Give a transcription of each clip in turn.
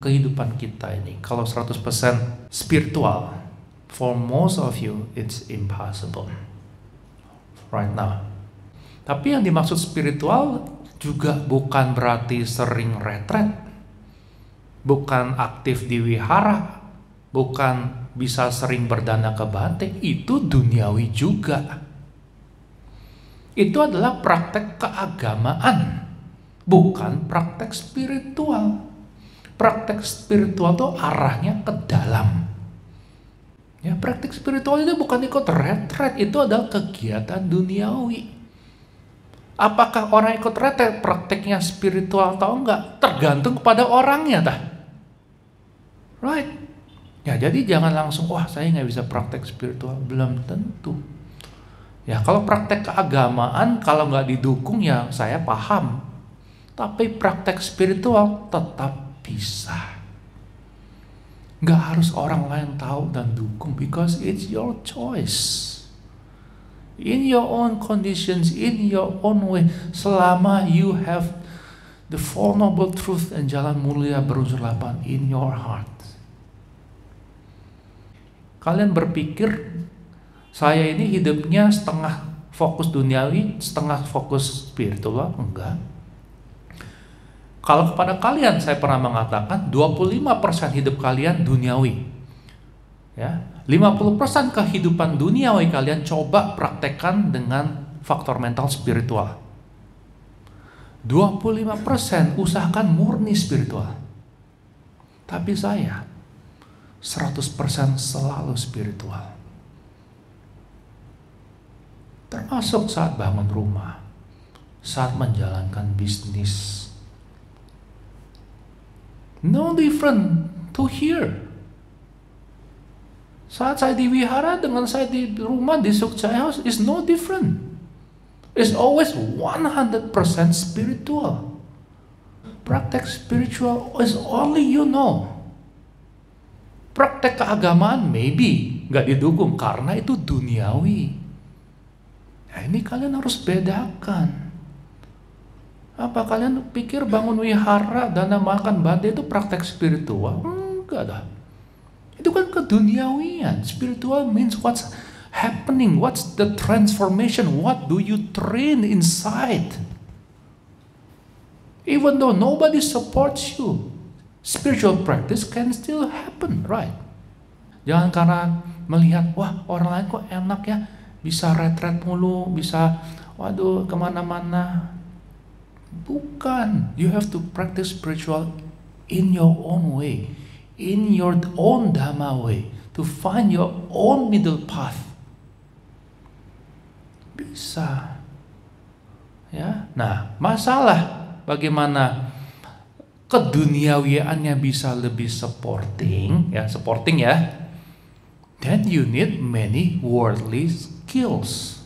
kehidupan kita ini kalau 100% spiritual, for most of you it's impossible right now. Tapi yang dimaksud spiritual juga bukan berarti sering retret, bukan aktif di wihara, bukan bisa sering berdana ke bante. Itu duniawi juga. Itu adalah praktek keagamaan, bukan praktek spiritual. Praktek spiritual itu arahnya ke dalam. Ya, praktek spiritual itu bukan ikut retret, itu adalah kegiatan duniawi. Apakah orang ikut retret prakteknya spiritual atau enggak? Tergantung kepada orangnya, dah. Right? Ya, jadi jangan langsung, wah saya nggak bisa praktek spiritual. Belum tentu. Ya, kalau praktek keagamaan, kalau nggak didukung ya saya paham. Tapi praktek spiritual tetap bisa. Nggak harus orang lain tahu dan dukung, because it's your choice. In your own conditions, in your own way, selama you have the Four Noble Truth and jalan mulia berunsur 8 in your heart. Kalian berpikir saya ini hidupnya setengah fokus duniawi, setengah fokus spiritual? Enggak. Kalau kepada kalian saya pernah mengatakan 25% hidup kalian duniawi. Ya, 50% kehidupan duniawi kalian coba praktekkan dengan faktor mental spiritual. 25% usahakan murni spiritual. Tapi saya 100% selalu spiritual. Termasuk saat bangun rumah, saat menjalankan bisnis. No different to here. Saat saya di wihara dengan saya di rumah di Sukjaya House is no different. It's always 100% spiritual. Praktek spiritual is only you know. Praktek keagamaan maybe nggak didukung karena itu duniawi. Nah, ini kalian harus bedakan. Apa kalian pikir bangun wihara, dana makan bante itu praktek spiritual? Enggak dah. Itu kan keduniawian. Spiritual means what's happening, what's the transformation, what do you train inside. Even though nobody supports you, spiritual practice can still happen, right? Jangan karena melihat, wah orang lain kok enak ya, bisa retret mulu, bisa waduh kemana-mana. Bukan, you have to practice spiritual in your own way, in your own dhamma way, to find your own middle path. Bisa. Ya. Nah, masalah bagaimana keduniawiannya bisa lebih supporting ya. Then you need many worldly skills.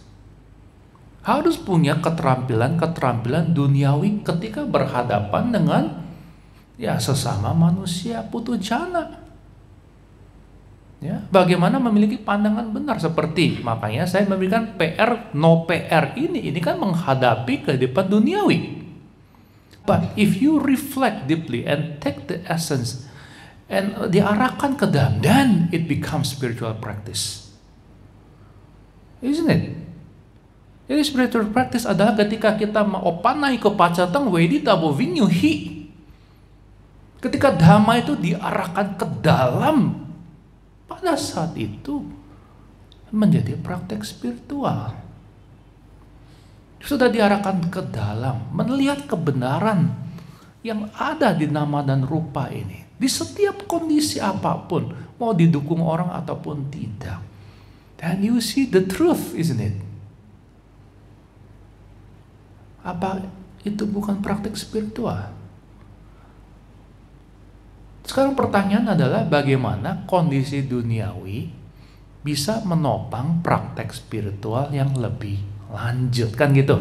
Harus punya keterampilan duniawi ketika berhadapan dengan ya sesama manusia putu jana. Ya, bagaimana memiliki pandangan benar, seperti makanya saya memberikan PR no PR ini kan menghadapi kehidupan duniawi. But if you reflect deeply and take the essence and diarahkan ke dalam, then it becomes spiritual practice. Isn't it? Jadi spiritual practice adalah ketika kita opanai ke pacatang wedi tabo vinyu hi. Ketika dhamma itu diarahkan ke dalam, pada saat itu menjadi praktek spiritual. Sudah diarahkan ke dalam, melihat kebenaran yang ada di nama dan rupa ini. Di setiap kondisi apapun, mau didukung orang ataupun tidak. Then you see the truth, isn't it? Apa itu bukan praktek spiritual? Sekarang pertanyaan adalah bagaimana kondisi duniawi bisa menopang praktek spiritual yang lebih lanjut, kan gitu.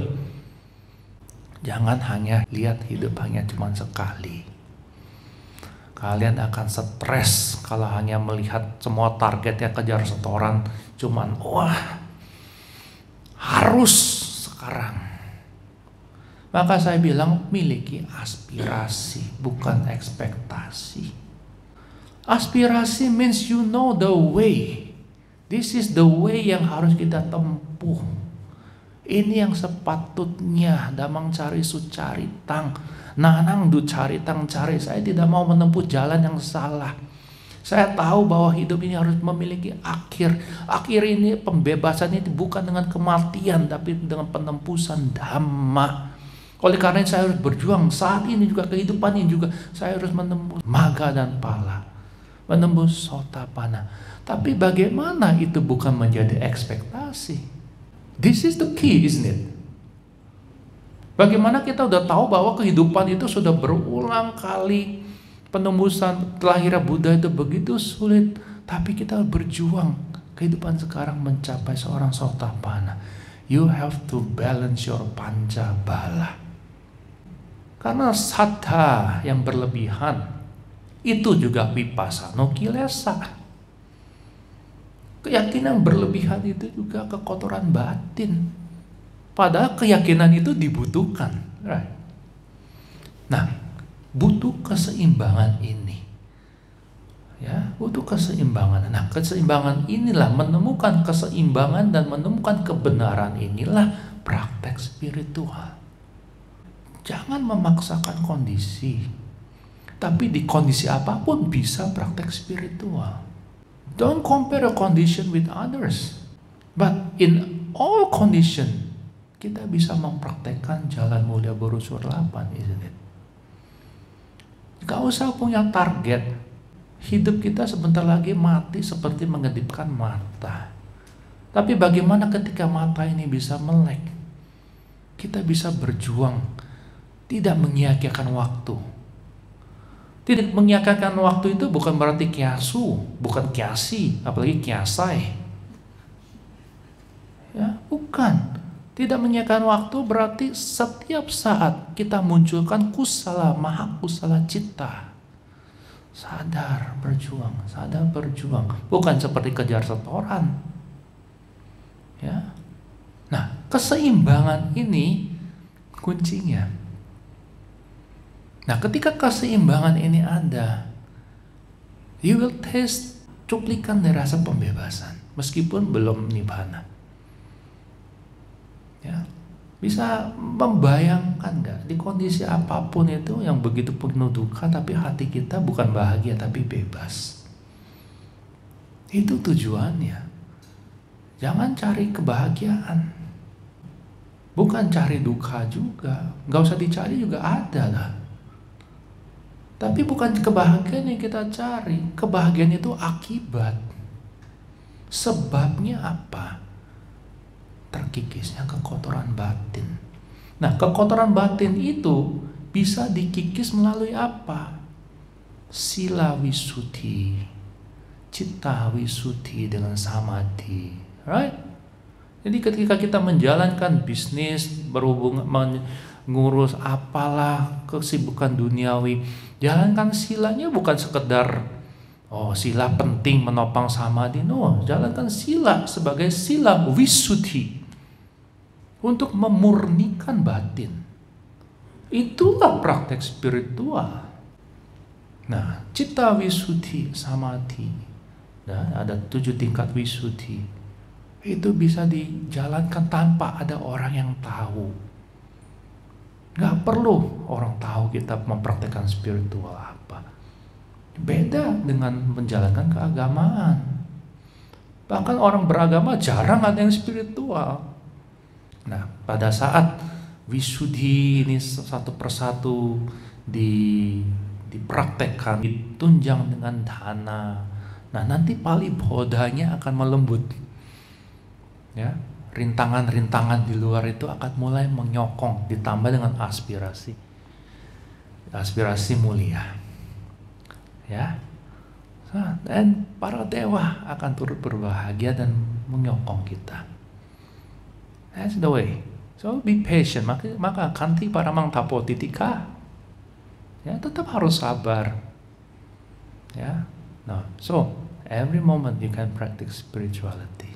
Jangan hanya lihat hidup hanya cuma sekali. Kalian akan stres kalau hanya melihat semua targetnya kejar setoran cuman wah harus sekarang. Maka saya bilang miliki aspirasi, bukan ekspektasi. Aspirasi means you know the way. This is the way yang harus kita tempuh. Ini yang sepatutnya damang cari sucari tang. Nanang du cari tang cari. Saya tidak mau menempuh jalan yang salah. Saya tahu bahwa hidup ini harus memiliki akhir. Akhir ini pembebasan ini bukan dengan kematian, tapi dengan penembusan dhamma. Oleh karena itu saya harus berjuang saat ini juga, kehidupan ini juga saya harus menembus maga dan pala, menembus sotapanna. Tapi bagaimana itu bukan menjadi ekspektasi? This is the key, isn't it? Bagaimana kita udah tahu bahwa kehidupan itu sudah berulang kali penembusan telahirnya Buddha itu begitu sulit, tapi kita berjuang kehidupan sekarang mencapai seorang sotapanna. You have to balance your panca bala. Karena saddha yang berlebihan itu juga vipassana kilesa. Keyakinan berlebihan itu juga kekotoran batin. Padahal keyakinan itu dibutuhkan, right? Nah, butuh keseimbangan ini. Ya, butuh keseimbangan. Nah, keseimbangan inilah, menemukan keseimbangan dan menemukan kebenaran inilah praktek spiritual. Jangan memaksakan kondisi. Tapi di kondisi apapun bisa praktek spiritual. Don't compare a condition with others. But in all condition, kita bisa mempraktekkan jalan mulia borosur 8, isn't it? Gak usah punya target. Hidup kita sebentar lagi mati seperti mengedipkan mata. Tapi bagaimana ketika mata ini bisa melek? Kita bisa berjuang. Tidak menyia-nyiakan waktu. Tidak menyia-nyiakan waktu itu bukan berarti kiasu, bukan kiasi, apalagi kiasai. Ya, bukan. Tidak menyia-nyiakan waktu berarti setiap saat kita munculkan kusala, maha kusala citta. Sadar berjuang, sadar berjuang. Bukan seperti kejar setoran. Ya. Nah, keseimbangan ini kuncinya. Nah, ketika keseimbangan ini ada, you will taste cuplikan dari rasa pembebasan, meskipun belum nibbana. Ya, bisa membayangkan nggak di kondisi apapun itu yang begitu penuh duka, tapi hati kita bukan bahagia tapi bebas. Itu tujuannya. Jangan cari kebahagiaan, bukan cari duka juga. Nggak usah dicari juga ada lah. Tapi bukan kebahagiaan yang kita cari. Kebahagiaan itu akibat. Sebabnya apa? Terkikisnya kekotoran batin. Nah, kekotoran batin itu bisa dikikis melalui apa? Sila wisuddhi, citta wisuddhi dengan samadhi, right? Jadi ketika kita menjalankan bisnis, berhubungan mengurus apalah kesibukan duniawi, jalankan silanya bukan sekedar sila penting menopang samadhi. No, jalankan sila sebagai sila wisuddhi untuk memurnikan batin. Itulah praktek spiritual. Nah, citta wisuddhi, samadhi, nah, ada 7 tingkat wisuddhi. Itu bisa dijalankan tanpa ada orang yang tahu. Gak perlu orang tahu kita mempraktekkan spiritual apa. Beda dengan menjalankan keagamaan. Bahkan orang beragama jarang ada yang spiritual. Nah, pada saat wisuddhi ini satu persatu dipraktekkan, ditunjang dengan dana. Nah, nanti paribodhanya akan melembut. Ya, rintangan-rintangan di luar itu akan mulai menyokong, ditambah dengan aspirasi mulia. Ya, dan para dewa akan turut berbahagia dan menyokong kita. That's the way. So be patient. Maka kanti paramang tapotitika. Ya, tetap harus sabar. Ya, no. So every moment you can practice spirituality.